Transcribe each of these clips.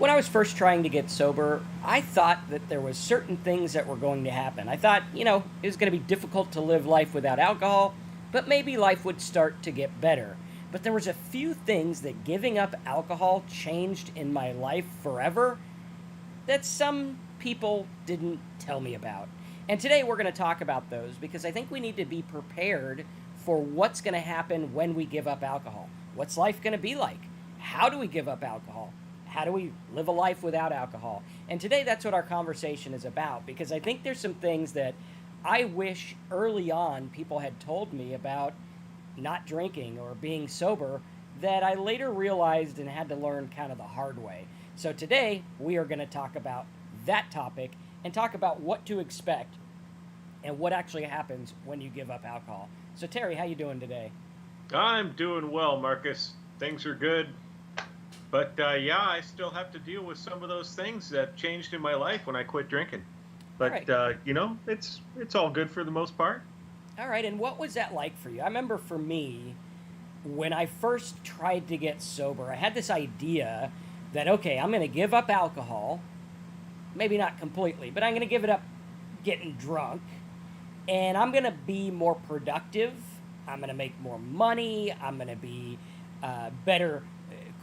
When I was first trying to get sober, I thought that there was certain things that were going to happen. I thought, it was going to be difficult to live life without alcohol, but maybe life would start to get better. But there was a few things that giving up alcohol changed in my life forever that some people didn't tell me about. And today we're going to talk about those because I think we need to be prepared for what's going to happen when we give up alcohol. What's life going to be like? How do we give up alcohol? How do we live a life without alcohol? And today that's what our conversation is about, because I think there's some things that I wish early on people had told me about not drinking or being sober that I later realized and had to learn kind of the hard way. So today we are going to talk about that topic and talk about what to expect and what actually happens when you give up alcohol. So Terry, how you doing today? I'm doing well, Marcus. Things are good. But yeah, I still have to deal with some of those things that changed in my life when I quit drinking. All But right. it's all good for the most part. All right, and what was that like for you? I remember for me, when I first tried to get sober, I had this idea that, okay, I'm going to give up alcohol, maybe not completely, but I'm going to give it up getting drunk, and I'm going to be more productive. I'm going to make more money. I'm going to be better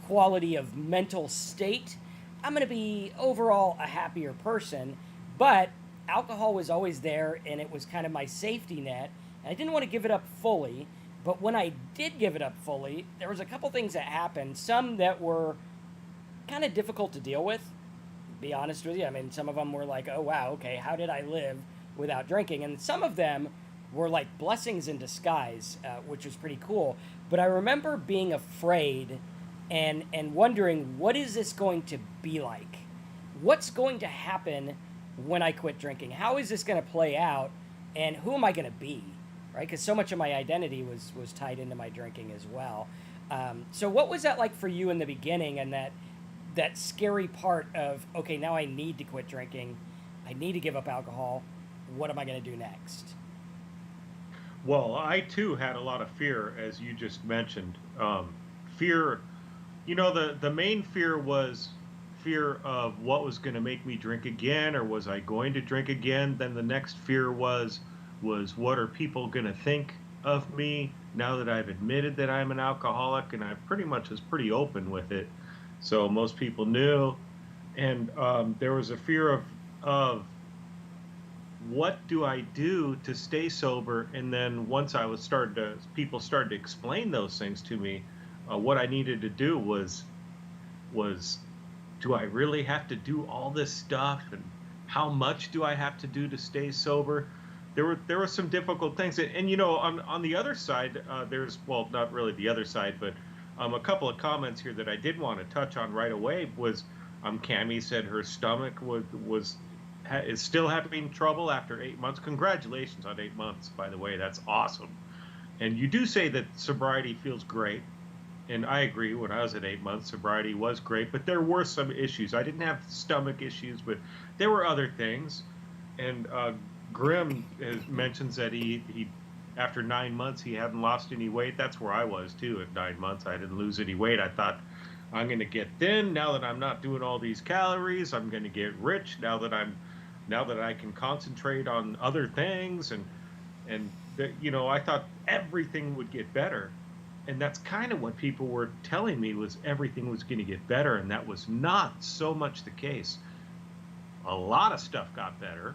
quality of mental state. I'm going to be overall a happier person, but alcohol was always there and it was kind of my safety net. And I didn't want to give it up fully, but when I did give it up fully, there was a couple things that happened, some that were kind of difficult to deal with, to be honest with you. I mean, some of them were like, oh wow, okay, how did I live without drinking? And some of them were like blessings in disguise, which was pretty cool. But I remember being afraid and wondering, what is this going to be like? What's going to happen when I quit drinking? How is this going to play out? And who am I going to be? Right? Because so much of my identity was tied into my drinking as well. So what was that like for you in the beginning, and that scary part of, okay, now I need to quit drinking. I need to give up alcohol. What am I going to do next? Well, I too had a lot of fear, as you just mentioned. Fear, the main fear was fear of what was going to make me drink again, or was I going to drink again? Then the next fear was what are people going to think of me now that I've admitted that I'm an alcoholic, and I pretty much was pretty open with it, so most people knew. And there was a fear of what do I do to stay sober? And then once people started to explain those things to me, what I needed to do was do I really have to do all this stuff, and how much do I have to do to stay sober? There were some difficult things, and on the other side, there's, well, not really the other side, but a couple of comments here that I did want to touch on right away was Cammie said her stomach is still having trouble after 8 months. Congratulations on 8 months, by the way. That's awesome. And you do say that sobriety feels great. And I agree, when I was at 8 months, sobriety was great, but there were some issues. I didn't have stomach issues, but there were other things. And Grimm mentions that he after 9 months, he hadn't lost any weight. That's where I was too at 9 months. I didn't lose any weight. I thought, I'm going to get thin now that I'm not doing all these calories. I'm going to get rich now that I can concentrate on other things. And I thought everything would get better. And that's kind of what people were telling me, was everything was going to get better, and that was not so much the case. A lot of stuff got better,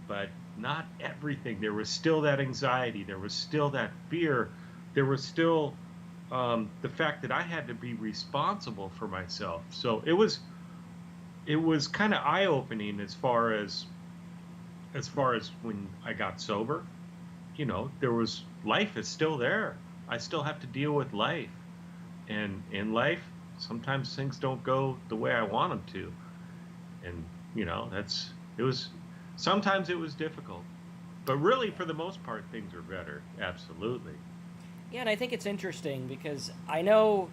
but not everything. There was still that anxiety. There was still that fear. There was still the fact that I had to be responsible for myself. So it was kind of eye-opening as far as when I got sober. Life is still there. I still have to deal with life, and in life, sometimes things don't go the way I want them to, and sometimes it was difficult, but really for the most part, things are better. Absolutely. Yeah, and I think it's interesting because I know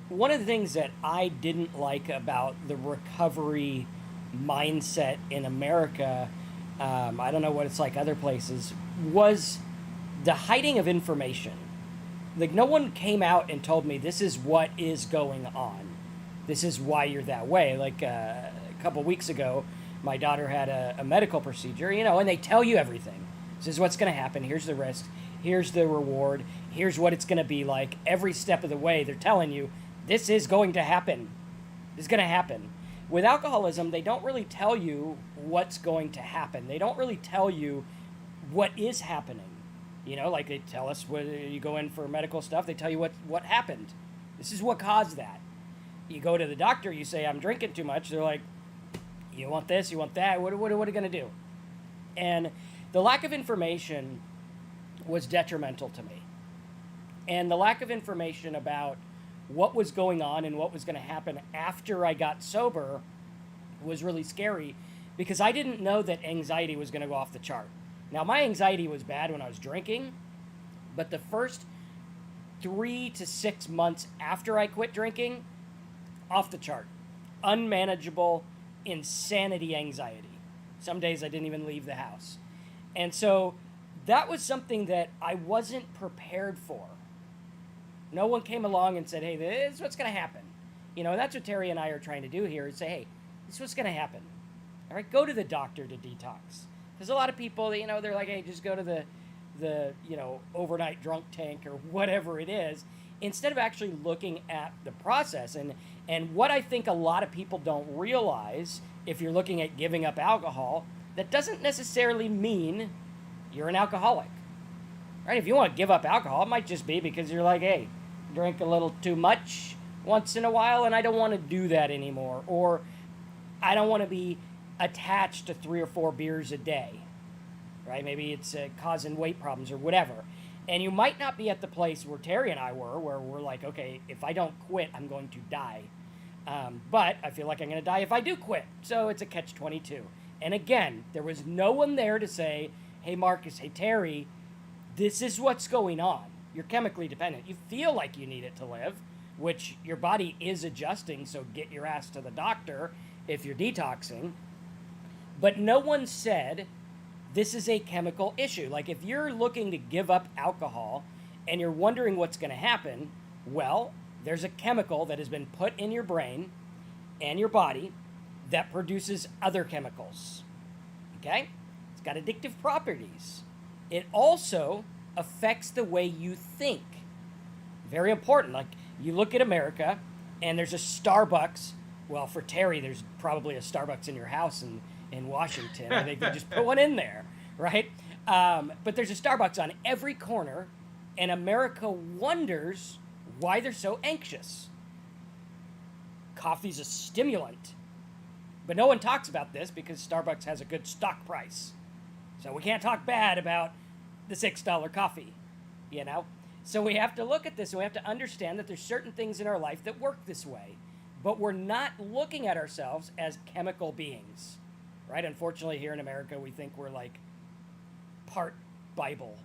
one of the things that I didn't like about the recovery mindset in America, I don't know what it's like other places, was the hiding of information. Like, no one came out and told me this is what is going on. this is why you're that way. Like a couple weeks ago, my daughter had a medical procedure, and they tell you everything. This is what's going to happen. Here's the risk. Here's the reward. Here's what it's going to be like. Every step of the way, they're telling you, this is going to happen. This is going to happen. With alcoholism, they don't really tell you what's going to happen. They don't really tell you what is happening. Like they tell us when you go in for medical stuff, they tell you what happened. This is what caused that. You go to the doctor, you say, I'm drinking too much. They're like, you want this, you want that. What are you going to do? And the lack of information was detrimental to me. And the lack of information about what was going on and what was going to happen after I got sober was really scary, because I didn't know that anxiety was going to go off the chart. Now, my anxiety was bad when I was drinking, but the first 3 to 6 months after I quit drinking, off the chart. Unmanageable, insanity anxiety. Some days I didn't even leave the house. And so that was something that I wasn't prepared for. No one came along and said, hey, this is what's going to happen. And that's what Terry and I are trying to do here, is say, hey, this is what's going to happen. All right, go to the doctor to detox. There's a lot of people, they're like, hey, just go to the overnight drunk tank or whatever it is, instead of actually looking at the process. And what I think a lot of people don't realize, if you're looking at giving up alcohol, that doesn't necessarily mean you're an alcoholic. Right? If you want to give up alcohol, it might just be because you're like, hey, drink a little too much once in a while, and I don't want to do that anymore. Or I don't want to be attached to 3 or 4 beers a day. Right? Maybe it's causing weight problems or whatever. And you might not be at the place where Terry and I were, where we're like, okay, if I don't quit, I'm going to die. But I feel like I'm going to die if I do quit. So it's a catch-22. And again, there was no one there to say, hey, Marcus, hey, Terry, this is what's going on. You're chemically dependent. You feel like you need it to live, which your body is adjusting, so get your ass to the doctor if you're detoxing. But no one said, this is a chemical issue. Like, if you're looking to give up alcohol and you're wondering what's going to happen, well, there's a chemical that has been put in your brain and your body that produces other chemicals. Okay? It's got addictive properties. It also affects the way you think. Very important. Like, you look at America, and there's a Starbucks. Well, for Terry, there's probably a Starbucks in your house in Washington. I think they just put one in there, right? But there's a Starbucks on every corner, and America wonders why they're so anxious. Coffee's a stimulant. But no one talks about this because Starbucks has a good stock price. So we can't talk bad about the $6 coffee, So we have to look at this, and we have to understand that there's certain things in our life that work this way. But we're not looking at ourselves as chemical beings, right? Unfortunately, here in America, we think we're like part Bible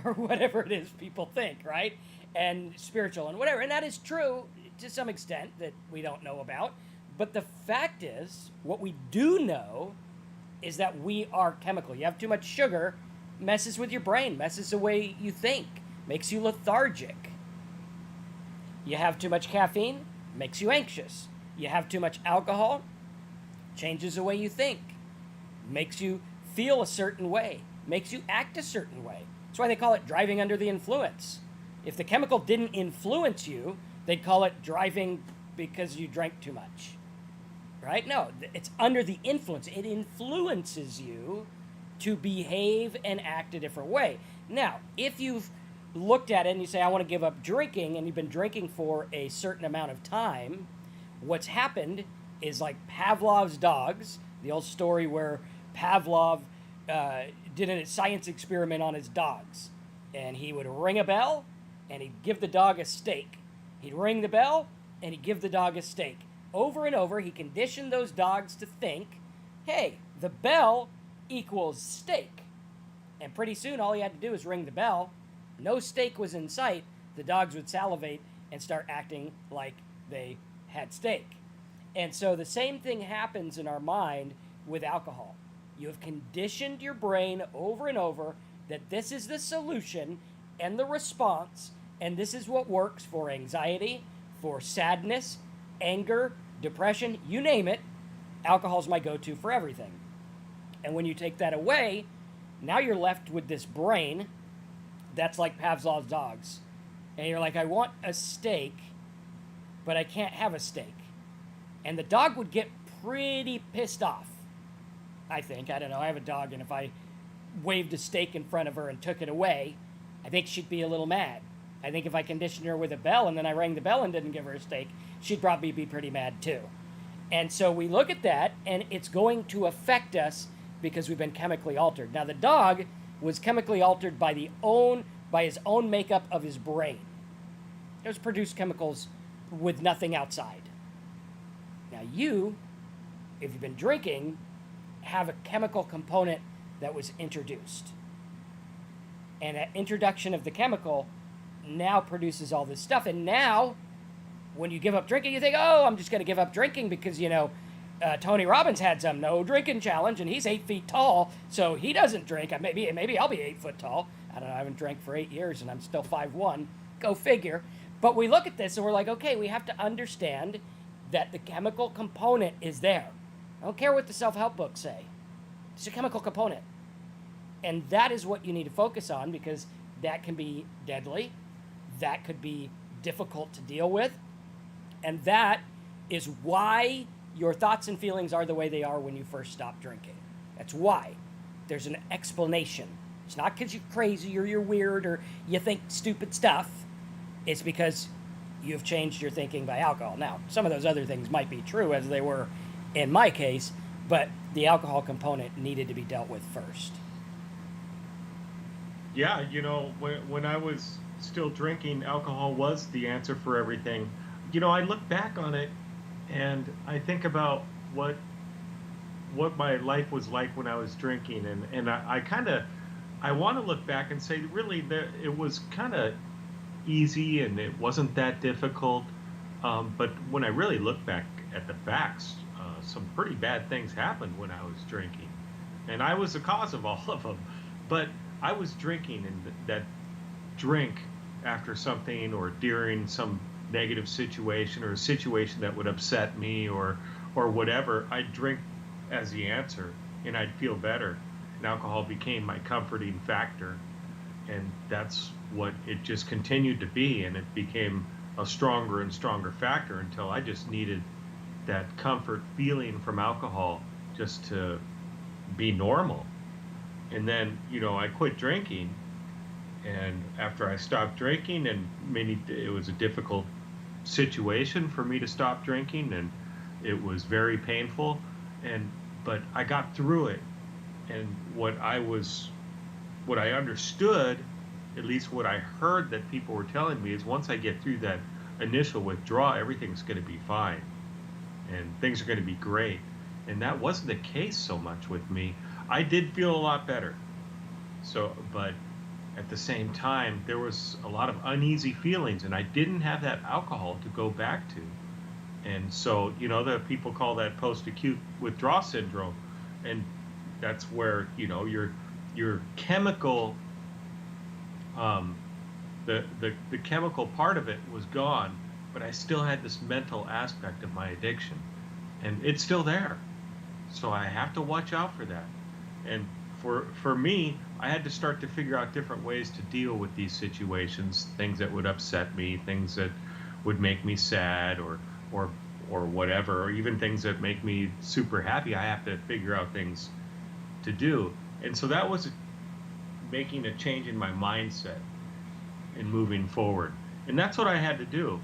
or whatever it is people think, right? And spiritual and whatever. And that is true to some extent that we don't know about. But the fact is, what we do know is that we are chemical. You have too much sugar, messes with your brain, messes the way you think, makes you lethargic. You have too much caffeine, makes you anxious. You have too much alcohol, changes the way you think, makes you feel a certain way, makes you act a certain way. That's why they call it driving under the influence. If the chemical didn't influence you, they'd call it driving because you drank too much. Right? No, it's under the influence. It influences you to behave and act a different way. Now, if you've looked at it and you say, I want to give up drinking, and you've been drinking for a certain amount of time, what's happened is like Pavlov's dogs, the old story where Pavlov did a science experiment on his dogs. And he would ring a bell, and he'd give the dog a steak. He'd ring the bell, and he'd give the dog a steak. Over and over, he conditioned those dogs to think, hey, the bell equals steak. And pretty soon, all he had to do was ring the bell. No steak was in sight. The dogs would salivate and start acting like they had steak. And so the same thing happens in our mind with alcohol. You have conditioned your brain over and over that this is the solution and the response, and this is what works for anxiety, for sadness, anger, depression, you name it, alcohol's my go-to for everything. And when you take that away, now you're left with this brain that's like Pavlov's dogs. And you're like, I want a steak, but I can't have a steak. And the dog would get pretty pissed off, I think. I don't know. I have a dog, and if I waved a steak in front of her and took it away, I think she'd be a little mad. I think if I conditioned her with a bell and then I rang the bell and didn't give her a steak, she'd probably be pretty mad too. And so we look at that, and it's going to affect us because we've been chemically altered. Now, the dog was chemically altered by his own makeup of his brain. It was produced chemicals with nothing outside. Now you, if you've been drinking, have a chemical component that was introduced. And that introduction of the chemical now produces all this stuff. And now, when you give up drinking, you think, oh, I'm just going to give up drinking because, Tony Robbins had some no drinking challenge, and he's 8 feet tall, so he doesn't drink. Maybe I'll be 8 foot tall. I don't know. I haven't drank for 8 years, and I'm still 5'1". Go figure. But we look at this, and we're like, okay, we have to understand that the chemical component is there. I don't care what the self-help books say. It's a chemical component. And that is what you need to focus on, because that can be deadly. That could be difficult to deal with. And that is why your thoughts and feelings are the way they are when you first stop drinking. That's why. There's an explanation. It's not because you're crazy or you're weird or you think stupid stuff. It's because you've changed your thinking by alcohol. Now, some of those other things might be true, as they were in my case, but the alcohol component needed to be dealt with first. Yeah, when I was still drinking, alcohol was the answer for everything. I look back on it and I think about what my life was like when I was drinking, and I want to look back and say, really, that it was kind of easy and it wasn't that difficult. But when I really look back at the facts, some pretty bad things happened when I was drinking, and I was the cause of all of them. But I was drinking, and that drink after something or during some negative situation or a situation that would upset me or whatever, I'd drink as the answer, and I'd feel better. And alcohol became my comforting factor, and that's what it just continued to be, and it became a stronger and stronger factor until I just needed that comfort feeling from alcohol just to be normal. And then, I quit drinking, and after I stopped drinking, and it was a difficult situation for me to stop drinking, and it was very painful, but I got through it. And what I understood, at least what I heard that people were telling me, is once I get through that initial withdrawal, everything's going to be fine and things are going to be great. And that wasn't the case so much with me. I did feel a lot better. But at the same time, there was a lot of uneasy feelings, and I didn't have that alcohol to go back to. And so, that people call that post-acute withdrawal syndrome. And that's where, your chemical, the chemical part of it was gone, but I still had this mental aspect of my addiction, and it's still there. So I have to watch out for that. And for me, I had to start to figure out different ways to deal with these situations, things that would upset me, things that would make me sad or whatever, or even things that make me super happy. I have to figure out things to do. And so that was making a change in my mindset and moving forward. And that's what I had to do.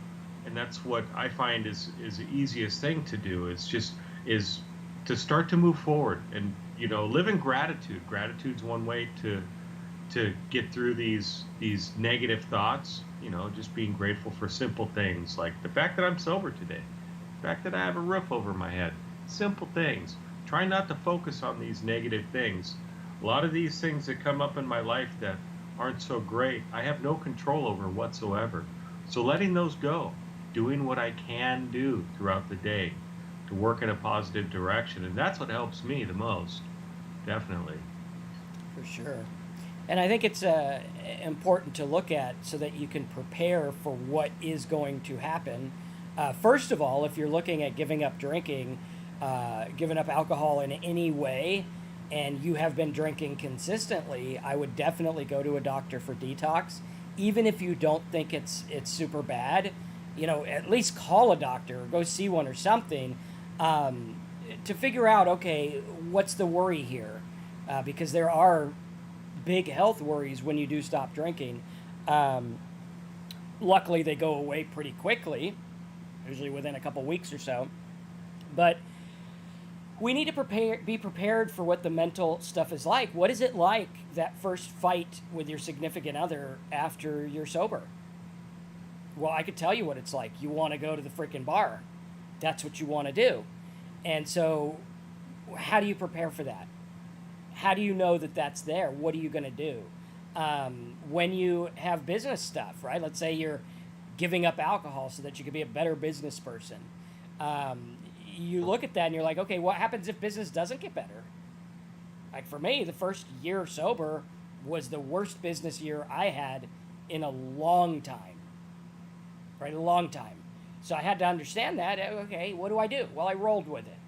And that's what I find is the easiest thing to do, is to start to move forward and, live in gratitude. Gratitude's one way to get through these negative thoughts, just being grateful for simple things like the fact that I'm sober today, the fact that I have a roof over my head, simple things. Try not to focus on these negative things. A lot of these things that come up in my life that aren't so great, I have no control over whatsoever. So letting those go, doing what I can do throughout the day to work in a positive direction. And that's what helps me the most, definitely. For sure. And I think it's important to look at so that you can prepare for what is going to happen First of all, if you're looking at giving up drinking, giving up alcohol in any way, and you have been drinking consistently, I would definitely go to a doctor for detox. Even if you don't think it's super bad, at least call a doctor or go see one or something, to figure out, okay, what's the worry here? Because there are big health worries when you do stop drinking. Luckily, they go away pretty quickly, usually within a couple weeks or so. But we need to be prepared for what the mental stuff is like. What is it like, that first fight with your significant other after you're sober? Well, I could tell you what it's like. You want to go to the freaking bar. That's what you want to do. And so, how do you prepare for that? How do you know that that's there? What are you going to do? When you have business stuff, right? Let's say you're giving up alcohol so that you can be a better business person. You look at that and you're like, okay, what happens if business doesn't get better? Like for me, the first year sober was the worst business year I had in a long time, right? A long time. So I had to understand that. Okay, what do I do? Well, I rolled with it.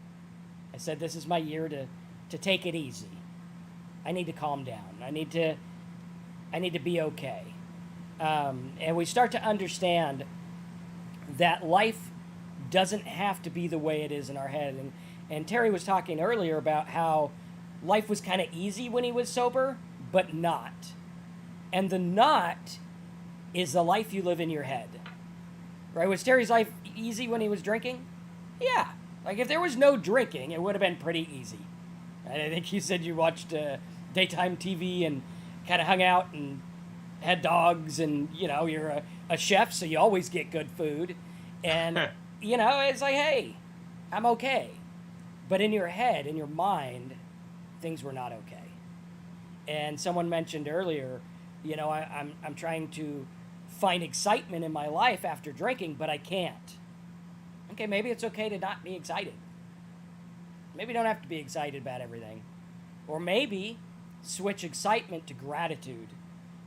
I said, this is my year to take it easy. I need to calm down. I need to be okay. And we start to understand that life doesn't have to be the way it is in our head. And Terry was talking earlier about how life was kind of easy when he was sober, but not. And the not is the life you live in your head. Right? Was Terry's life easy when he was drinking? Yeah. Like if there was no drinking, it would have been pretty easy. And I think you said you watched daytime TV and kind of hung out and had dogs, and you're a chef, so you always get good food. And it's like, hey, I'm okay. But in your head, in your mind, things were not okay. And someone mentioned earlier, I'm trying to find excitement in my life after drinking, but I can't. Okay, maybe it's okay to not be excited. Maybe you don't have to be excited about everything. Or maybe switch excitement to gratitude.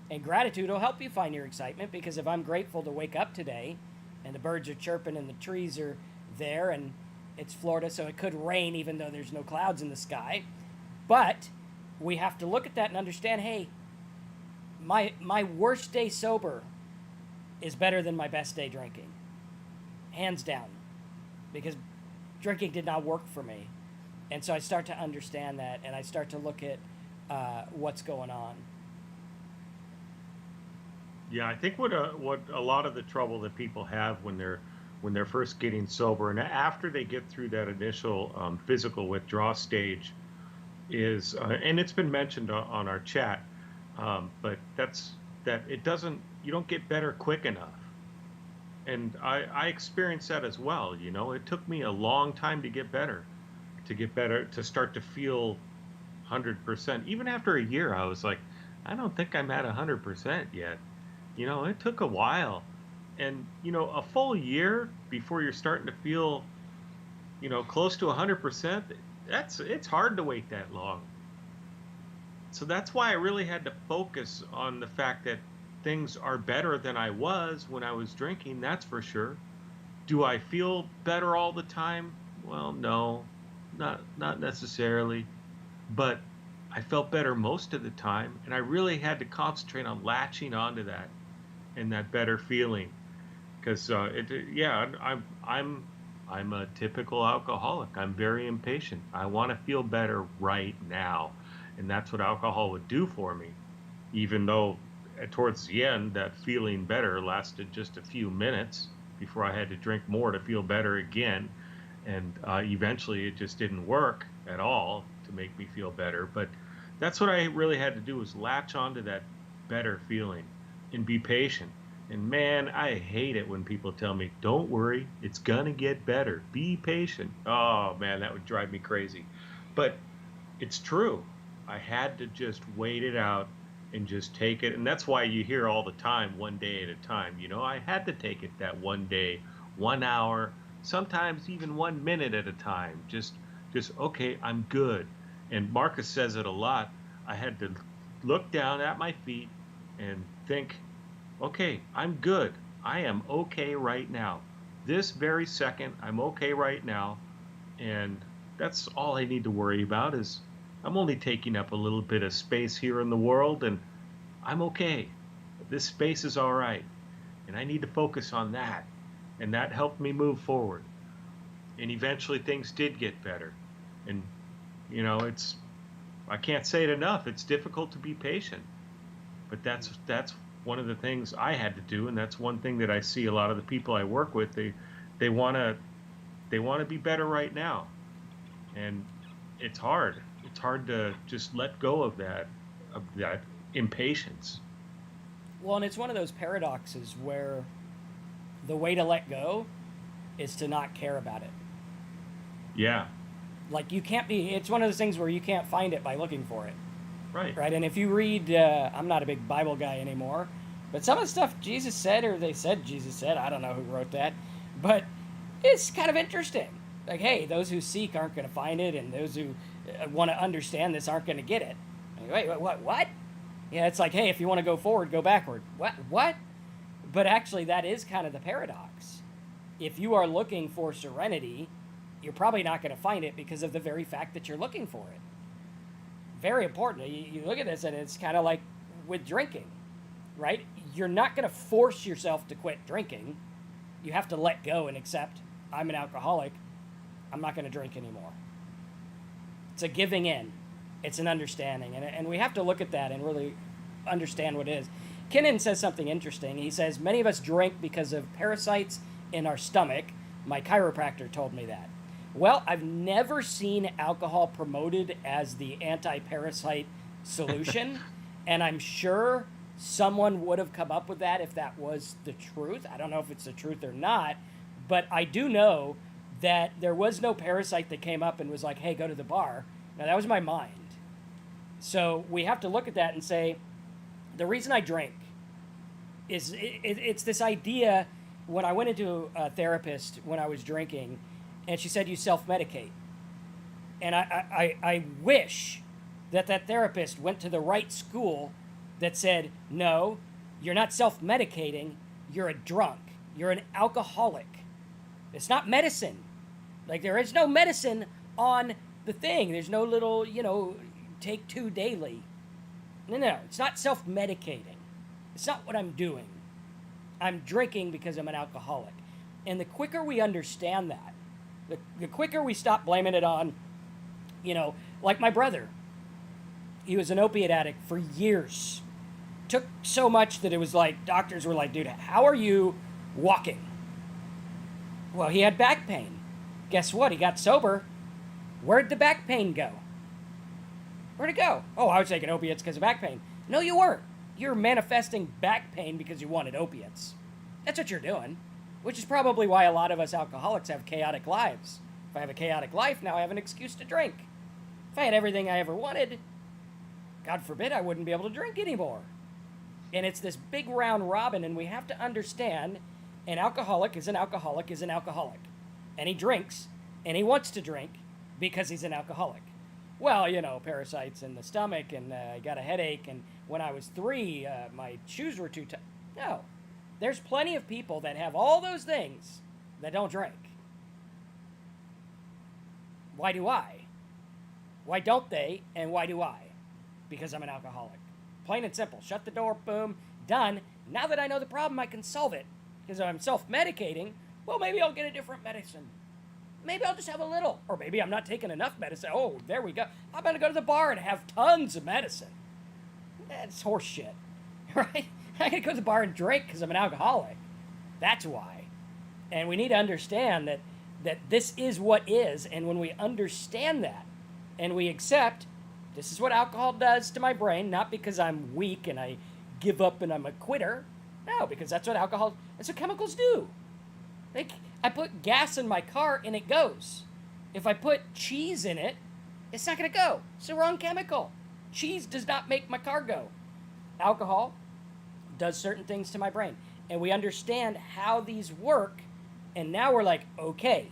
And gratitude will help you find your excitement, because if I'm grateful to wake up today and the birds are chirping and the trees are there, and it's Florida, so it could rain even though there's no clouds in the sky. But we have to look at that and understand, hey, my worst day sober is better than my best day drinking. Hands down. Because drinking did not work for me. And so I start to understand that, and I start to look at what's going on. Yeah, I think what a lot of the trouble that people have when they're first getting sober and after they get through that initial physical withdrawal stage is, and it's been mentioned on our chat, but that you don't get better quick enough. And I experienced that as well. It took me a long time to get better, to start to feel 100%. Even after a year, I was like, I don't think I'm at 100% yet. It took a while. And, a full year before you're starting to feel, close to 100%, it's hard to wait that long. So that's why I really had to focus on the fact that things are better than I was when I was drinking, that's for sure. Do I feel better all the time? Well, no, not necessarily. But I felt better most of the time, and I really had to concentrate on latching onto that and that better feeling. Because I'm a typical alcoholic. I'm very impatient. I want to feel better right now, and that's what alcohol would do for me. Even though towards the end, that feeling better lasted just a few minutes before I had to drink more to feel better again, and eventually it just didn't work at all to make me feel better. But that's what I really had to do, was latch onto that better feeling and be patient. And man, I hate it when people tell me, don't worry, it's gonna get better, be patient. Oh man, that would drive me crazy. But it's true. I had to just wait it out and just take it. And that's why you hear all the time, one day at a time. I had to take it that one day, 1 hour, sometimes even 1 minute at a time. Just okay, I'm good. And Marcus says it a lot. I had to look down at my feet and think, okay, I'm good. I am okay right now. This very second, I'm okay right now, and that's all I need to worry about is I'm only taking up a little bit of space here in the world, and I'm okay. This space is all right, and I need to focus on that. And that helped me move forward. And eventually things did get better. And it's I can't say it enough. It's difficult to be patient, but that's one of the things I had to do, and that's one thing that I see a lot of the people I work with. They want to be better right now, and it's hard. It's hard to just let go of that impatience. Well, and it's one of those paradoxes where the way to let go is to not care about it. Yeah, Like you can't be. It's one of those things where you can't find it by looking for it, right. right? And if you read, I'm not a big Bible guy anymore, but some of the stuff Jesus said, or they said Jesus said, I don't know who wrote that, but it's kind of interesting. Like, hey, those who seek aren't going to find it, and those who want to understand this aren't going to get it. Like, wait, what? Yeah, it's like, hey, if you want to go forward, go backward. What? But actually, that is kind of the paradox. If you are looking for serenity, you're probably not going to find it because of the very fact that you're looking for it. Very important. You look at this, and it's kind of like with drinking, right? You're not going to force yourself to quit drinking. You have to let go and accept, I'm an alcoholic. I'm not going to drink anymore. It's a giving in. It's an understanding. And we have to look at that and really understand what it is. Kinnan says something interesting. He says, many of us drink because of parasites in our stomach. My chiropractor told me that. Well, I've never seen alcohol promoted as the anti-parasite solution, and I'm sure someone would have come up with that if that was the truth. I don't know if it's the truth or not, but I do know that there was no parasite that came up and was like, hey, go to the bar. Now, that was my mind. So we have to look at that and say, the reason I drink is it's this idea. When I went into a therapist when I was drinking, and she said, you self-medicate. And I wish that therapist went to the right school that said, no, you're not self-medicating, you're a drunk. You're an alcoholic. It's not medicine. Like, there is no medicine on the thing. There's no little, take 2 daily. No, it's not self-medicating. It's not what I'm doing. I'm drinking because I'm an alcoholic. And the quicker we understand that, the quicker we stop blaming it on, like my brother. He was an opiate addict for years. Took so much that it was like, doctors were like, dude, how are you walking? Well, he had back pain. Guess what? He got sober. Where'd the back pain go? Where'd it go? Oh, I was taking opiates because of back pain. No, you weren't. You're manifesting back pain because you wanted opiates. That's what you're doing, which is probably why a lot of us alcoholics have chaotic lives. If I have a chaotic life, now I have an excuse to drink. If I had everything I ever wanted, God forbid I wouldn't be able to drink anymore. And it's this big round robin, and we have to understand an alcoholic is an alcoholic is an alcoholic. And he drinks, and he wants to drink because he's an alcoholic. Well, parasites in the stomach, and I got a headache, and when I was 3, my shoes were too tight. No. There's plenty of people that have all those things that don't drink. Why do I? Why don't they, and why do I? Because I'm an alcoholic. Plain and simple. Shut the door, boom, done. Now that I know the problem, I can solve it. Because if I'm self-medicating, well, maybe I'll get a different medicine. Maybe I'll just have a little. Or maybe I'm not taking enough medicine. Oh, there we go. I'm going to go to the bar and have tons of medicine. That's horse shit, right? I can go to the bar and drink because I'm an alcoholic. That's why. And we need to understand that this is what is. And when we understand that and we accept this is what alcohol does to my brain, not because I'm weak and I give up and I'm a quitter. No, because that's what chemicals do. I put gas in my car and it goes. If I put cheese in it, it's not going to go. It's the wrong chemical. Cheese does not make my car go. Alcohol does certain things to my brain. And we understand how these work. And now we're like, okay,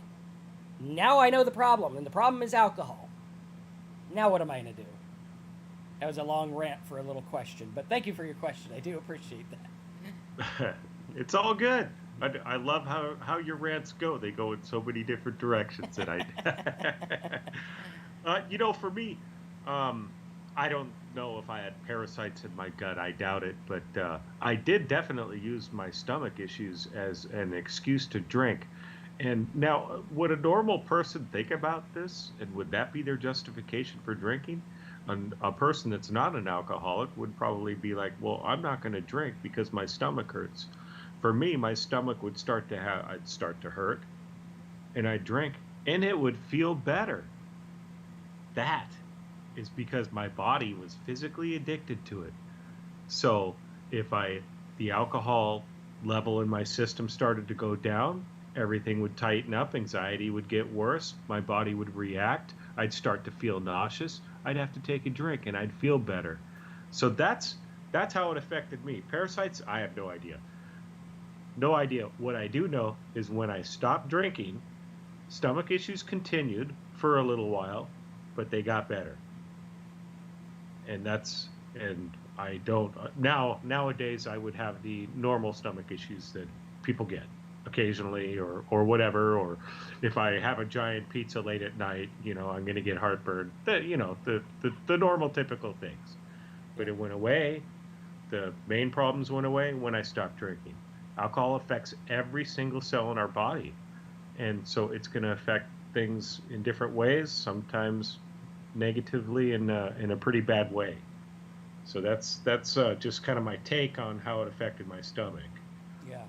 now I know the problem. And the problem is alcohol. Now what am I going to do? That was a long rant for a little question. But thank you for your question. I do appreciate that. It's all good. I love how your rants go. They go in so many different directions, and I, for me, um, I don't know if I had parasites in my gut. I doubt it, but I did definitely use my stomach issues as an excuse to drink. And now, would a normal person think about this? And would that be their justification for drinking? A person that's not an alcoholic would probably be like, well, I'm not going to drink because my stomach hurts. For me, my stomach would I'd start to hurt, and I'd drink, and it would feel better. That is because my body was physically addicted to it. So if the alcohol level in my system started to go down, everything would tighten up, anxiety would get worse, my body would react, I'd start to feel nauseous, I'd have to take a drink and I'd feel better. So that's how it affected me. Parasites, I have no idea. No idea. What I do know is when I stopped drinking, stomach issues continued for a little while, but they got better. And I don't nowadays I would have the normal stomach issues that people get occasionally or whatever, or if I have a giant pizza late at night, I'm going to get heartburn. The normal typical things. But it went away. The main problems went away when I stopped drinking. Alcohol affects every single cell in our body, and so it's going to affect things in different ways, sometimes negatively in a pretty bad way. So that's just kind of my take on how it affected my stomach. Yeah.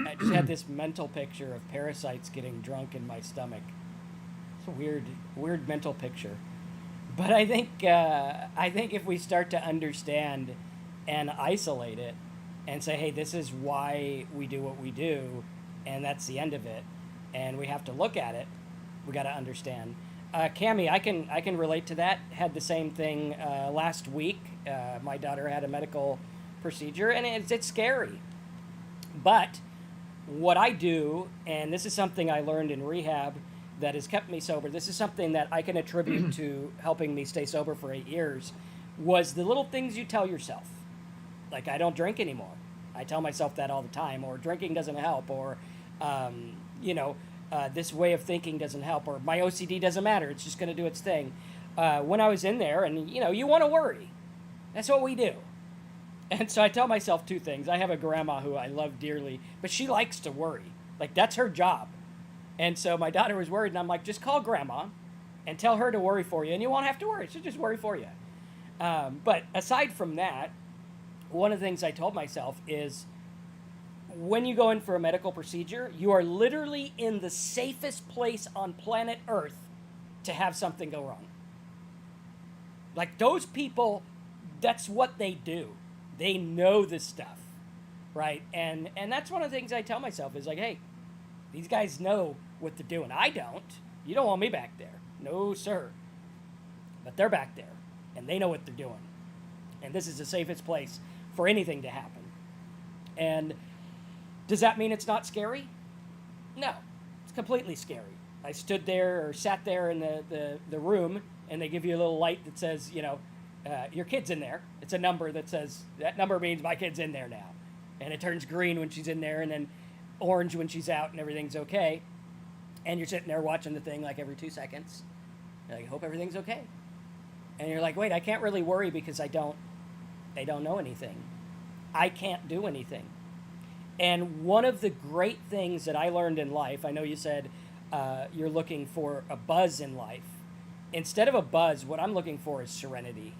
I just had this mental picture of parasites getting drunk in my stomach. It's a weird mental picture. But I think if we start to understand and isolate it and say, hey, this is why we do what we do, and that's the end of it, and we have to look at it, we got to understand. Cami, I can relate to that. Had the same thing last week. My daughter had a medical procedure, and it's scary. But what I do, and this is something I learned in rehab that has kept me sober. This is something that I can attribute to helping me stay sober for 8 years. Was the little things you tell yourself, like I don't drink anymore. I tell myself that all the time, or drinking doesn't help, or this way of thinking doesn't help, or my OCD doesn't matter. It's just going to do its thing. When I was in there, and you want to worry. That's what we do. And so I tell myself two things. I have a grandma who I love dearly, but she likes to worry. Like, that's her job. And so my daughter was worried, and I'm like, just call grandma and tell her to worry for you, and you won't have to worry. She'll just worry for you. But aside from that, one of the things I told myself is when you go in for a medical procedure, you are literally in the safest place on planet Earth to have something go wrong. Like, those people, that's what they do. They know this stuff, right? And that's one of the things I tell myself is like, hey, these guys know what they're doing. I don't. You don't want me back there. No, sir. But they're back there, and they know what they're doing. And this is the safest place for anything to happen. And does that mean it's not scary? No, it's completely scary. I stood there or sat there in the room, and they give you a little light that says, your kid's in there. It's a number that says, that number means my kid's in there now. And it turns green when she's in there, and then orange when she's out, and everything's okay. And you're sitting there watching the thing like every 2 seconds. You're like, hope everything's okay. And you're like, wait, I can't really worry because they don't know anything. I can't do anything. And one of the great things that I learned in life, I know you said you're looking for a buzz in life. Instead of a buzz, what I'm looking for is serenity.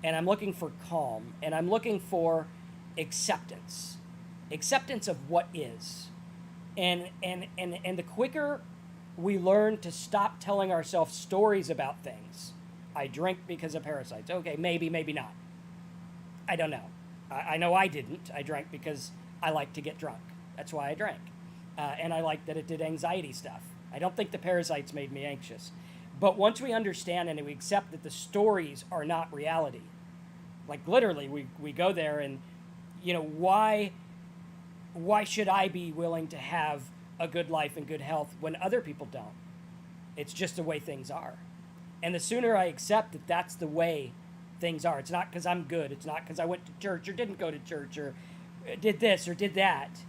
And I'm looking for calm. And I'm looking for acceptance. Acceptance of what is. And the quicker we learn to stop telling ourselves stories about things. I drink because of parasites. Okay, maybe, maybe not. I don't know. I know I didn't. I drank because I like to get drunk. That's why I drank. And I liked that it did anxiety stuff. I don't think the parasites made me anxious. But once we understand and we accept that the stories are not reality, like literally we go there and, why should I be willing to have a good life and good health when other people don't? It's just the way things are. And the sooner I accept that that's the way things are, it's not because I'm good, it's not because I went to church or didn't go to church or did this or did that.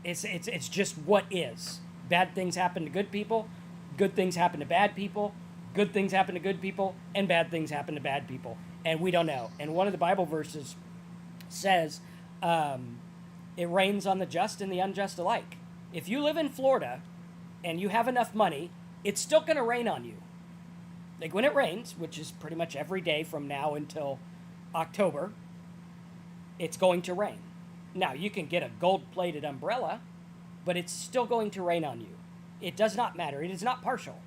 It's just what is. Bad things happen to good people, good things happen to bad people, good things happen to good people, and bad things happen to bad people, and we don't know. And one of the Bible verses says, it rains on the just and the unjust alike. If you live in Florida and you have enough money, it's still going to rain on you. Like when it rains, which is pretty much every day from now until October, it's going to rain. Now, you can get a gold-plated umbrella, but it's still going to rain on you. It does not matter. It is not partial.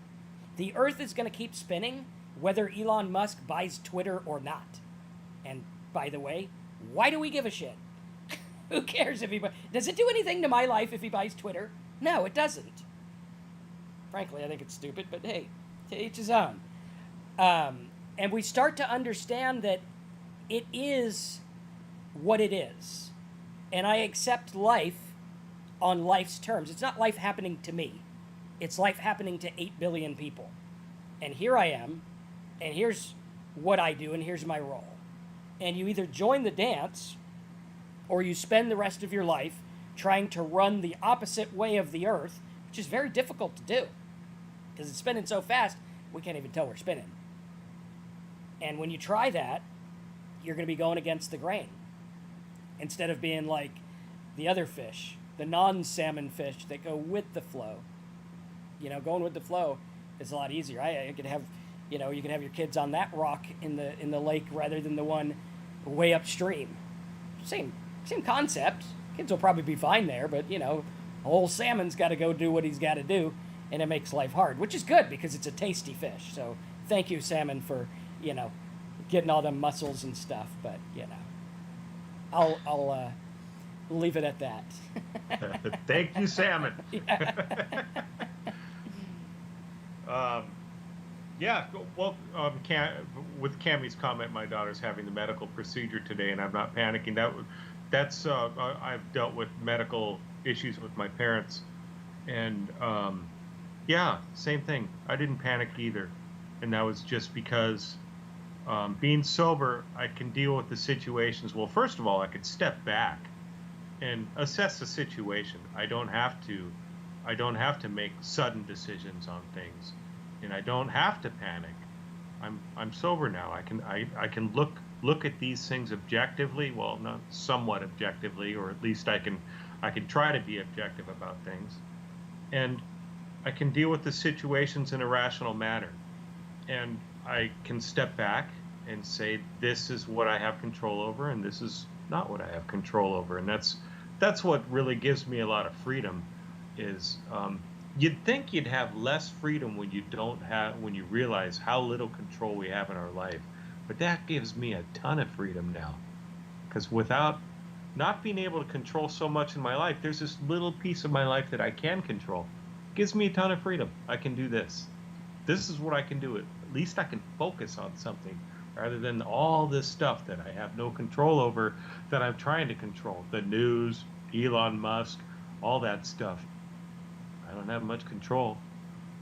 The earth is going to keep spinning whether Elon Musk buys Twitter or not. And by the way, why do we give a shit? Who cares if he buys... Does it do anything to my life if he buys Twitter? No, it doesn't. Frankly, I think it's stupid, but hey, to each his own. And we start to understand that it is what it is. And I accept life on life's terms. It's not life happening to me. It's life happening to 8 billion people. And here I am, and here's what I do, and here's my role. And you either join the dance, or you spend the rest of your life trying to run the opposite way of the earth, which is very difficult to do. Because it's spinning so fast, we can't even tell we're spinning. And when you try that, you're going to be going against the grain. Instead of being like the other fish, the non-salmon fish that go with the flow. Going with the flow is a lot easier. I could have, you can have your kids on that rock in the lake rather than the one way upstream. Same concept. Kids will probably be fine there, but old salmon's got to go do what he's got to do, and it makes life hard, which is good because it's a tasty fish. So thank you, salmon, for getting all them mussels and stuff. But I'll leave it at that. Thank you, salmon. With Cammie's comment, my daughter's having the medical procedure today, and I'm not panicking. That's I've dealt with medical issues with my parents, and same thing. I didn't panic either, and that was just because being sober, I can deal with the situations. Well, first of all, I could step back and assess the situation. I don't have to make sudden decisions on things, and I don't have to panic. I'm sober now. I can look at these things objectively. Well, not somewhat objectively, or at least I can try to be objective about things, and I can deal with the situations in a rational manner, and I can step back and say, this is what I have control over, and this is not what I have control over. And that's what really gives me a lot of freedom. Is you'd think you'd have less freedom when you realize how little control we have in our life, but that gives me a ton of freedom now, because without not being able to control so much in my life, there's this little piece of my life that I can control. It gives me a ton of freedom. I can do this. This is what I can do. At least I can focus on something rather than all this stuff that I have no control over, that I'm trying to control. The news, Elon Musk, all that stuff. I don't have much control.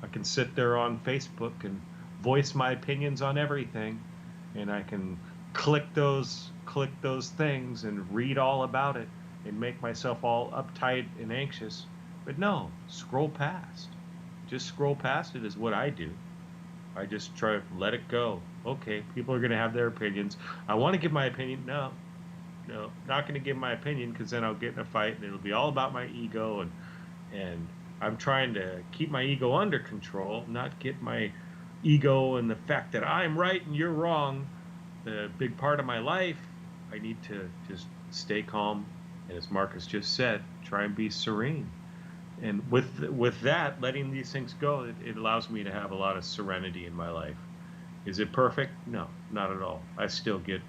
I can sit there on Facebook and voice my opinions on everything, and I can click those things and read all about it and make myself all uptight and anxious. But no, scroll past. Just scroll past it is what I do. I just try to let it go. Okay, people are going to have their opinions. I want to give my opinion. No, not going to give my opinion, because then I'll get in a fight and it'll be all about my ego, and I'm trying to keep my ego under control, not get my ego and the fact that I'm right and you're wrong the big part of my life. I need to just stay calm, and as Marcus just said, try and be serene. And with that, letting these things go, it allows me to have a lot of serenity in my life. Is it perfect? No, not at all. I still get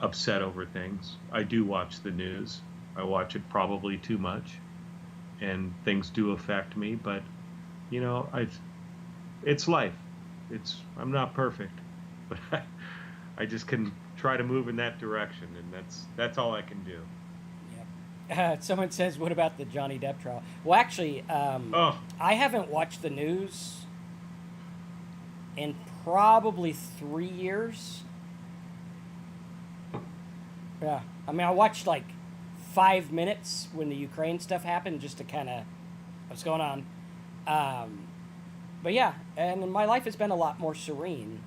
upset over things. I do watch the news. I watch it probably too much, and things do affect me. But it's life. I'm not perfect, but I just can try to move in that direction, and that's all I can do. Someone says, what about the Johnny Depp trial? Well, actually, I haven't watched the news in probably 3 years. Yeah. I mean, I watched like 5 minutes when the Ukraine stuff happened, just to kind of what's going on. But yeah, and my life has been a lot more serene,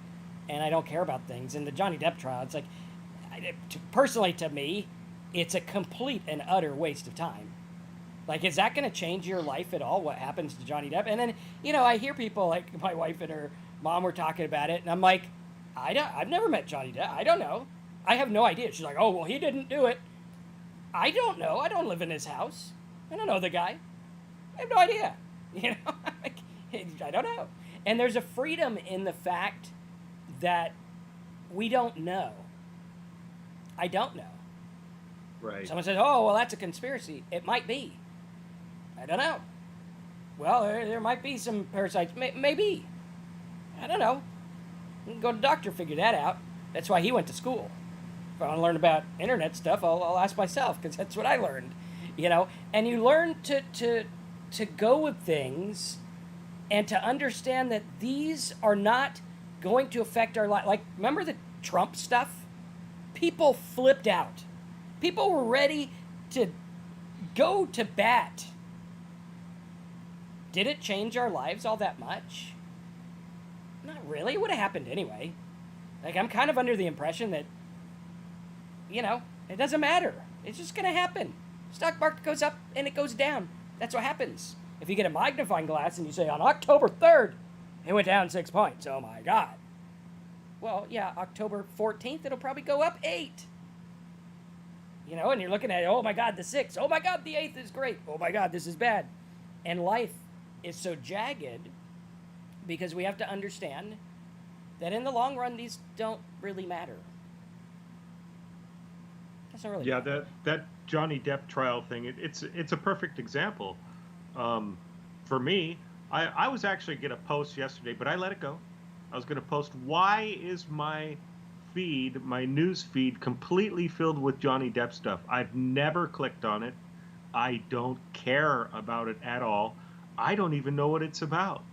and I don't care about things. And the Johnny Depp trial, it's like, personally to me, it's a complete and utter waste of time. Like, is that going to change your life at all, what happens to Johnny Depp? And then, I hear people, like my wife and her mom were talking about it, and I'm like, I've never met Johnny Depp. I don't know. I have no idea. She's like, oh, well, he didn't do it. I don't know. I don't live in his house. I don't know the guy. I have no idea. I don't know. And there's a freedom in the fact that we don't know. I don't know. Right. Someone says, oh, well, that's a conspiracy. It might be. I don't know. Well, there might be some parasites. Maybe. I don't know. You can go to the doctor, figure that out. That's why he went to school. If I want to learn about internet stuff, I'll ask myself, because that's what I learned. And you learn to go with things and to understand that these are not going to affect our life. Like, remember the Trump stuff? People flipped out. People were ready to go to bat. Did it change our lives all that much? Not really. It would have happened anyway. Like, I'm kind of under the impression that, it doesn't matter. It's just going to happen. Stock market goes up and it goes down. That's what happens. If you get a magnifying glass and you say, on October 3rd, it went down 6 points. Oh, my God. Well, yeah, October 14th, it'll probably go up 8. And you're looking at, oh, my God, the 6th. Oh, my God, the 8th is great. Oh, my God, this is bad. And life is so jagged because we have to understand that in the long run, these don't really matter. That's not really matter. that Johnny Depp trial thing, it's a perfect example. For me, I was actually going to post yesterday, but I let it go. I was going to post, why is my news feed completely filled with Johnny Depp stuff? I've never clicked on it. I don't care about it at all. I don't even know what it's about,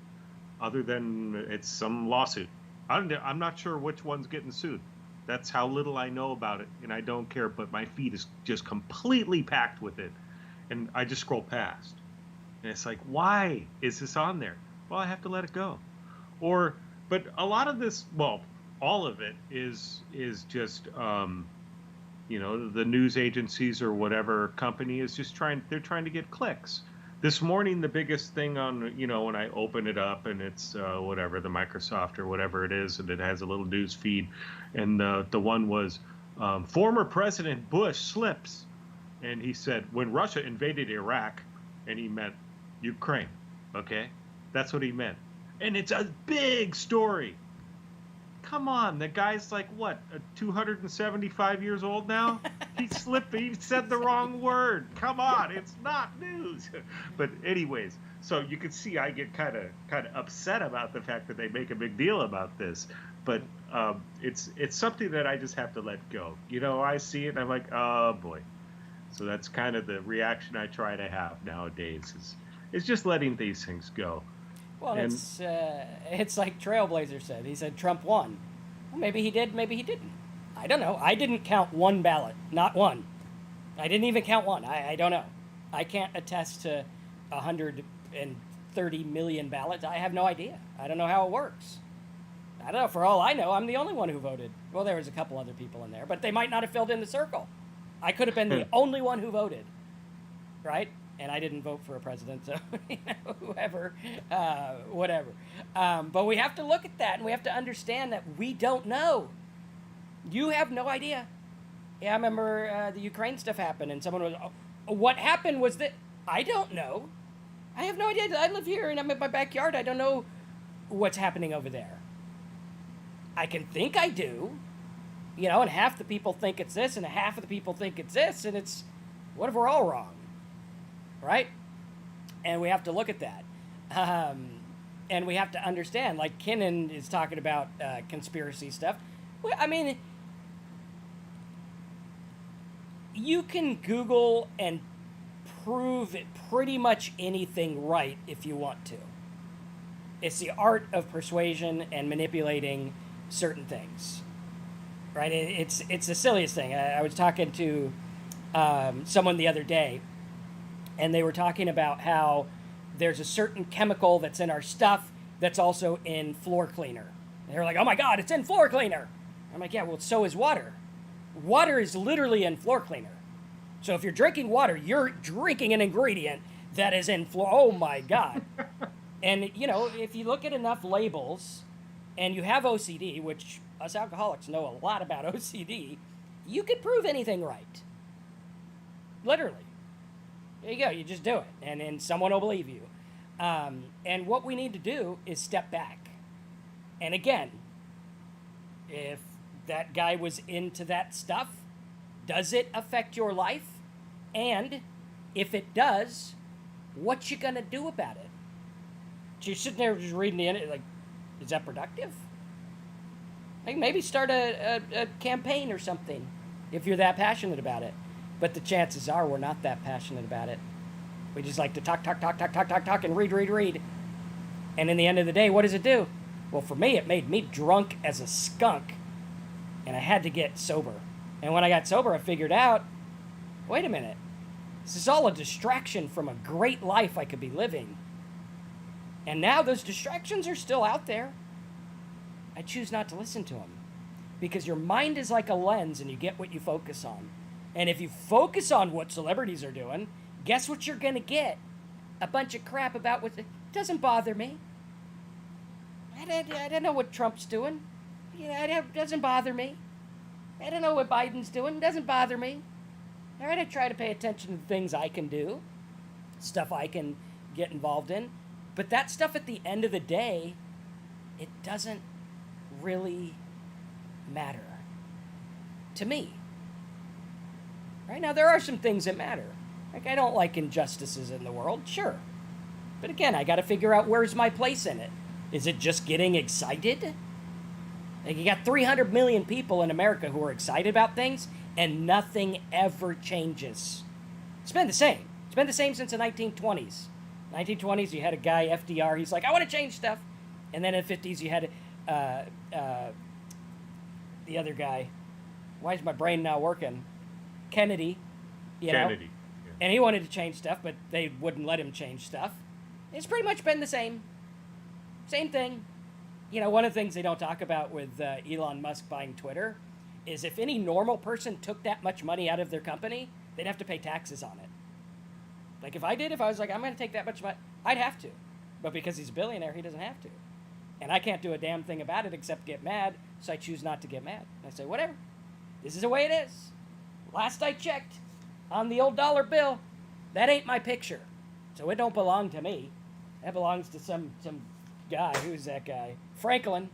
other than it's some lawsuit. I'm not sure which one's getting sued. That's how little I know about it, and I don't care, but my feed is just completely packed with it, and I just scroll past. And it's like, why is this on there? Well, I have to let it go. But a lot of this, well, all of it is just, the news agencies or whatever company is just trying to get clicks. This morning, the biggest thing on, when I open it up and it's whatever, the Microsoft or whatever it is, and it has a little news feed, and the one was former President Bush slips, and he said, when Russia invaded Iraq, and he meant Ukraine, okay? That's what he meant. And it's a big story. Come on, the guy's like, what, 275 years old now? He said the wrong word. Come on, it's not news. But anyways, so you can see I get kind of upset about the fact that they make a big deal about this. But it's something that I just have to let go. I see it and I'm like, oh boy. So that's kind of the reaction I try to have nowadays, is just letting these things go. Well, and it's like Trailblazer said. He said Trump won. Well, maybe he did, maybe he didn't. I don't know. I didn't count one ballot. Not one. I didn't even count one. I don't know. I can't attest to 130 million ballots. I have no idea. I don't know how it works. I don't know. For all I know, I'm the only one who voted. Well, there was a couple other people in there, but they might not have filled in the circle. I could have been the only one who voted, right? And I didn't vote for a president, so whoever, whatever. But we have to look at that, and we have to understand that we don't know. You have no idea. Yeah, I remember the Ukraine stuff happened, and someone was, what happened was that, I don't know. I have no idea. I live here, and I'm in my backyard. I don't know what's happening over there. I can think I do. And half the people think it's this, and half of the people think it's this, and it's, what if we're all wrong? Right? And we have to look at that. And we have to understand, like Kinnan is talking about conspiracy stuff. Well, I mean, you can Google and prove pretty much anything right if you want to. It's the art of persuasion and manipulating certain things. Right? It's the silliest thing. I was talking to someone the other day, and they were talking about how there's a certain chemical that's in our stuff that's also in floor cleaner. And they were like, oh my God, it's in floor cleaner. I'm like, yeah, well, so is water. Water is literally in floor cleaner. So if you're drinking water, you're drinking an ingredient that is in floor. Oh my God. And, you know, if you look at enough labels and you have OCD, which us alcoholics know a lot about OCD, you could prove anything right. Literally. There you go. You just do it. And then someone will believe you. And what we need to do is step back. And again, if that guy was into that stuff, does it affect your life? And if it does, what you gonna do about it? So you're sitting there just reading the end, like, is that productive? Like maybe start a campaign or something if you're that passionate about it. But the chances are we're not that passionate about it. We just like to talk, and read. And in the end of the day, what does it do? Well, for me, it made me drunk as a skunk. And I had to get sober. And when I got sober, I figured out, wait a minute. This is all a distraction from a great life I could be living. And now those distractions are still out there. I choose not to listen to them. Because your mind is like a lens and you get what you focus on. And if you focus on what celebrities are doing, guess what you're going to get? A bunch of crap about what... It doesn't bother me. I don't know what Trump's doing. It doesn't bother me. I don't know what Biden's doing. It doesn't bother me. All right, I try to pay attention to the things I can do, stuff I can get involved in. But that stuff at the end of the day, it doesn't really matter to me. Right now, there are some things that matter. Like, I don't like injustices in the world, sure. But again, I got to figure out where's my place in it. Is it just getting excited? Like, you got 300 million people in America who are excited about things, and nothing ever changes. It's been the same. It's been the same since the 1920s. 1920s, you had a guy, FDR, he's like, I want to change stuff. And then in the 50s, you had the other guy. Why is my brain not working? Kennedy. Kennedy. Yeah. And he wanted to change stuff, but they wouldn't let him change stuff. It's pretty much been the same. Same thing. You know, one of the things they don't talk about with Elon Musk buying Twitter is if any normal person took that much money out of their company, they'd have to pay taxes on it. Like if I was like, I'm going to take that much money, I'd have to. But because he's a billionaire, he doesn't have to. And I can't do a damn thing about it except get mad, so I choose not to get mad. I say, whatever. This is the way it is. Last I checked, on the old dollar bill, that ain't my picture. So it don't belong to me. That belongs to some guy. Who's that guy? Franklin.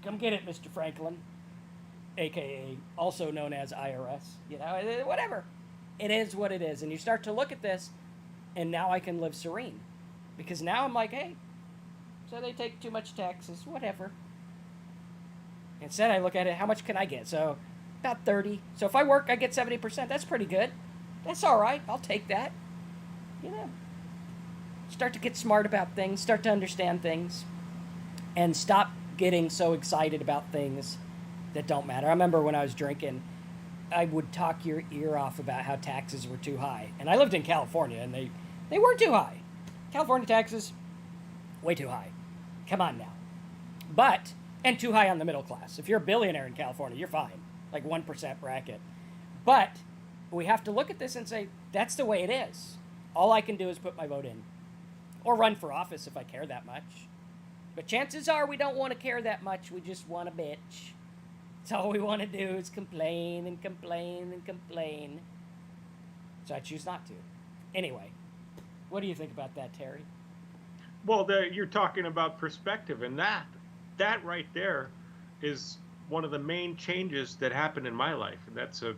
Come get it, Mr. Franklin. AKA, also known as IRS. You know, whatever. It is what it is. And you start to look at this, and now I can live serene. Because now I'm like, hey, so they take too much taxes, whatever. Instead, I look at it, how much can I get? So, about 30. So if I work, I get 70%. That's pretty good. That's all right. I'll take that. You know. Start to get smart about things, start to understand things, and stop getting so excited about things that don't matter. I remember when I was drinking, I would talk your ear off about how taxes were too high. And I lived in California, and they were too high. California taxes, way too high. Come on now. But, and too high on the middle class. If you're a billionaire in California, you're fine. Like 1% bracket. But we have to look at this and say, that's the way it is. All I can do is put my vote in. Or run for office if I care that much. But chances are we don't want to care that much. We just want to bitch. That's all we want to do is complain and complain and complain. So I choose not to. Anyway, what do you think about that, Terry? Well, you're talking about perspective, and that right there is one of the main changes that happened in my life. And that's a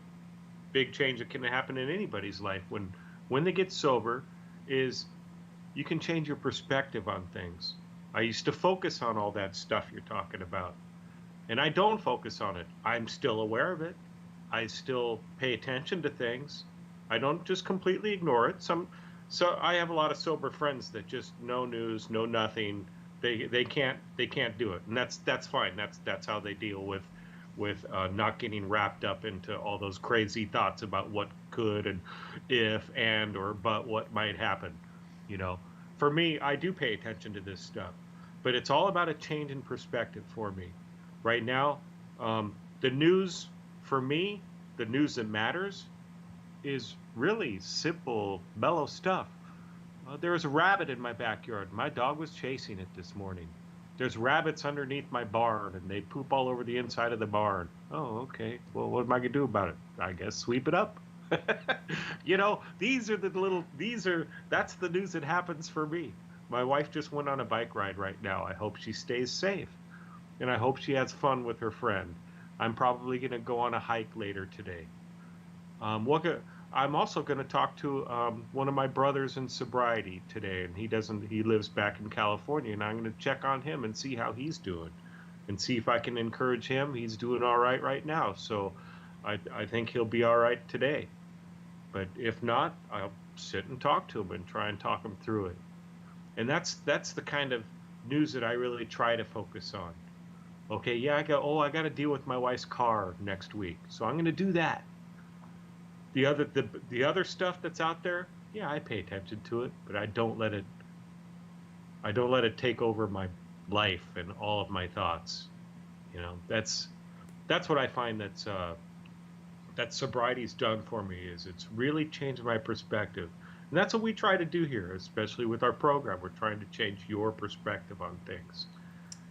big change that can happen in anybody's life when they get sober is you can change your perspective on things. I used to focus on all that stuff you're talking about, and I don't focus on it. I'm still aware of it. I still pay attention to things. I don't just completely ignore it. So I have a lot of sober friends that just no news, no nothing. They can't do it, and that's fine. That's how they deal with not getting wrapped up into all those crazy thoughts about what could and if and or but what might happen. You know, for me, I do pay attention to this stuff, but it's all about a change in perspective for me. Right now, the news for me, the news that matters is really simple, mellow stuff. There was a rabbit in my backyard. My dog was chasing it this morning. There's rabbits underneath my barn, and they poop all over the inside of the barn. Oh, okay. Well, what am I gonna do about it? I guess sweep it up. You know, that's the news that happens for me. My wife just went on a bike ride right now. I hope she stays safe, and I hope she has fun with her friend. I'm probably gonna go on a hike later today. I'm also going to talk to one of my brothers in sobriety today, and he lives back in California, and I'm going to check on him and see how he's doing, and see if I can encourage him. He's doing all right now, so I think he'll be all right today. But if not, I'll sit and talk to him and try and talk him through it. And that's the kind of news that I really try to focus on. Okay, yeah, I got to deal with my wife's car next week, so I'm going to do that. The other stuff that's out there, yeah, I pay attention to it, but I don't let it take over my life and all of my thoughts. You know, that's what I find that sobriety's done for me, is it's really changed my perspective. And that's what we try to do here, especially with our program. We're trying to change your perspective on things.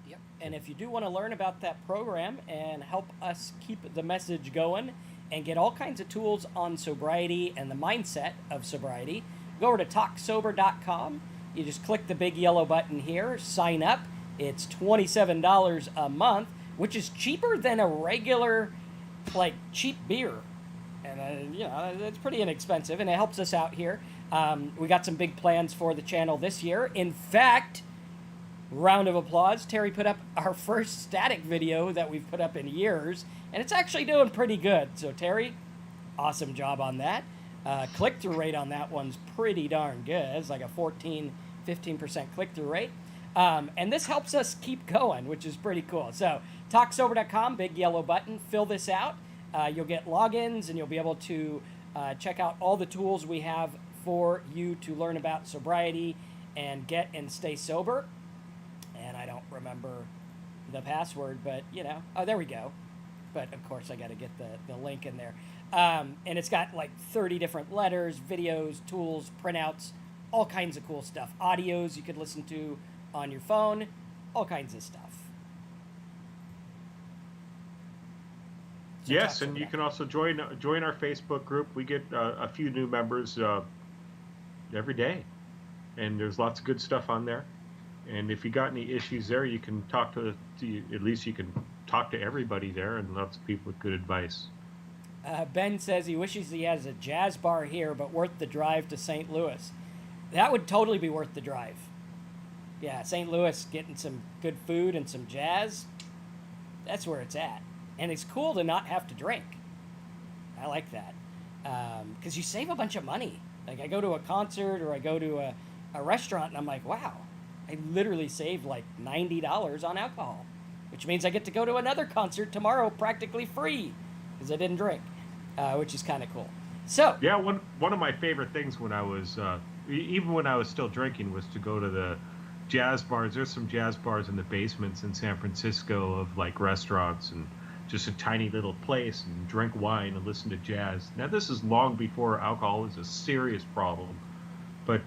Yep. And if you do want to learn about that program and help us keep the message going and get all kinds of tools on sobriety and the mindset of sobriety, go over to talksober.com. You just click the big yellow button here, sign up. It's $27 a month, which is cheaper than a regular, like, cheap beer. And, it's pretty inexpensive, and it helps us out here. We got some big plans for the channel this year. In fact, round of applause, Terry put up our first static video that we've put up in years, and it's actually doing pretty good. So Terry, awesome job on that. Click-through rate on that one's pretty darn good. It's like a 15% click-through rate. And this helps us keep going, which is pretty cool. So talksober.com, big yellow button, fill this out. You'll get logins, and you'll be able to check out all the tools we have for you to learn about sobriety and get and stay sober. And I don't remember the password, but, oh, there we go. But, of course, I got to get the link in there. And it's got, like, 30 different letters, videos, tools, printouts, all kinds of cool stuff. Audios you could listen to on your phone, all kinds of stuff. So yes, and you can also join our Facebook group. We get a few new members every day, and there's lots of good stuff on there. And if you got any issues there, you can talk to at least you can talk to everybody there, and lots of people with good advice. Ben says he wishes he has a jazz bar here, but worth the drive to St. Louis. That would totally be worth the drive. Yeah, St. Louis, getting some good food and some jazz, that's where it's at. And it's cool to not have to drink. I like that. Because you save a bunch of money. Like, I go to a concert or I go to a restaurant, and I'm like, wow, I literally saved like $90 on alcohol, which means I get to go to another concert tomorrow practically free because I didn't drink, which is kind of cool. So yeah, one of my favorite things when I was even when I was still drinking was to go to the jazz bars. There's some jazz bars in the basements in San Francisco of like restaurants, and just a tiny little place, and drink wine and listen to jazz. Now, this is long before alcohol was a serious problem, but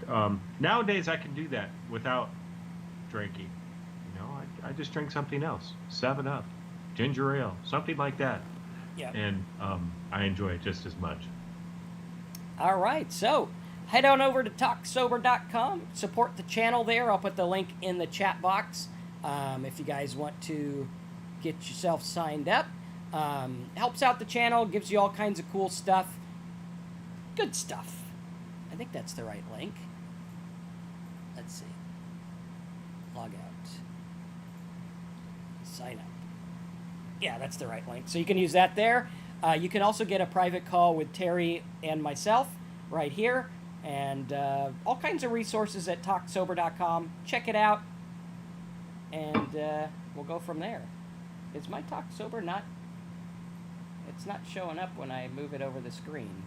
nowadays I can do that without drinking. I just drink something else, 7-Up, ginger ale, something like that. Yeah. And I enjoy it just as much. All right, so head on over to talksober.com, support the channel there. I'll put the link in the chat box if you guys want to get yourself signed up. Helps out the channel, gives you all kinds of cool stuff. Good stuff. I think that's the right link. Let's see. Log out. Sign up. Yeah, that's the right link. So you can use that there. You can also get a private call with Terry and myself right here. And all kinds of resources at talksober.com. Check it out. And we'll go from there. Is my Talk Sober not it's not showing up when I move it over the screen.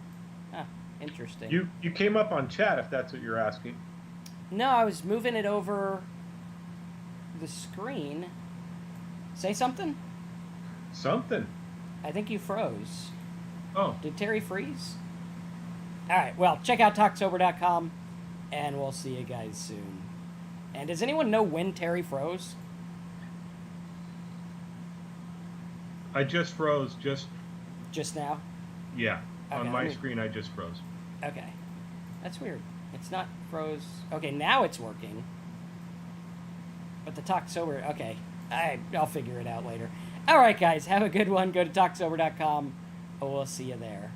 Huh, interesting. You came up on chat if that's what you're asking. No, I was moving it over the screen. Say something? Something. I think you froze. Oh. Did Terry freeze? All right, well, check out talksober.com, and we'll see you guys soon. And does anyone know when Terry froze? I just froze Just now? Yeah. Okay, On my screen I just froze. Okay. That's weird. It's not froze. Okay, now it's working. But the Talk Sober, okay. I'll figure it out later. All right, guys, have a good one. Go to talksober.com. We'll see you there.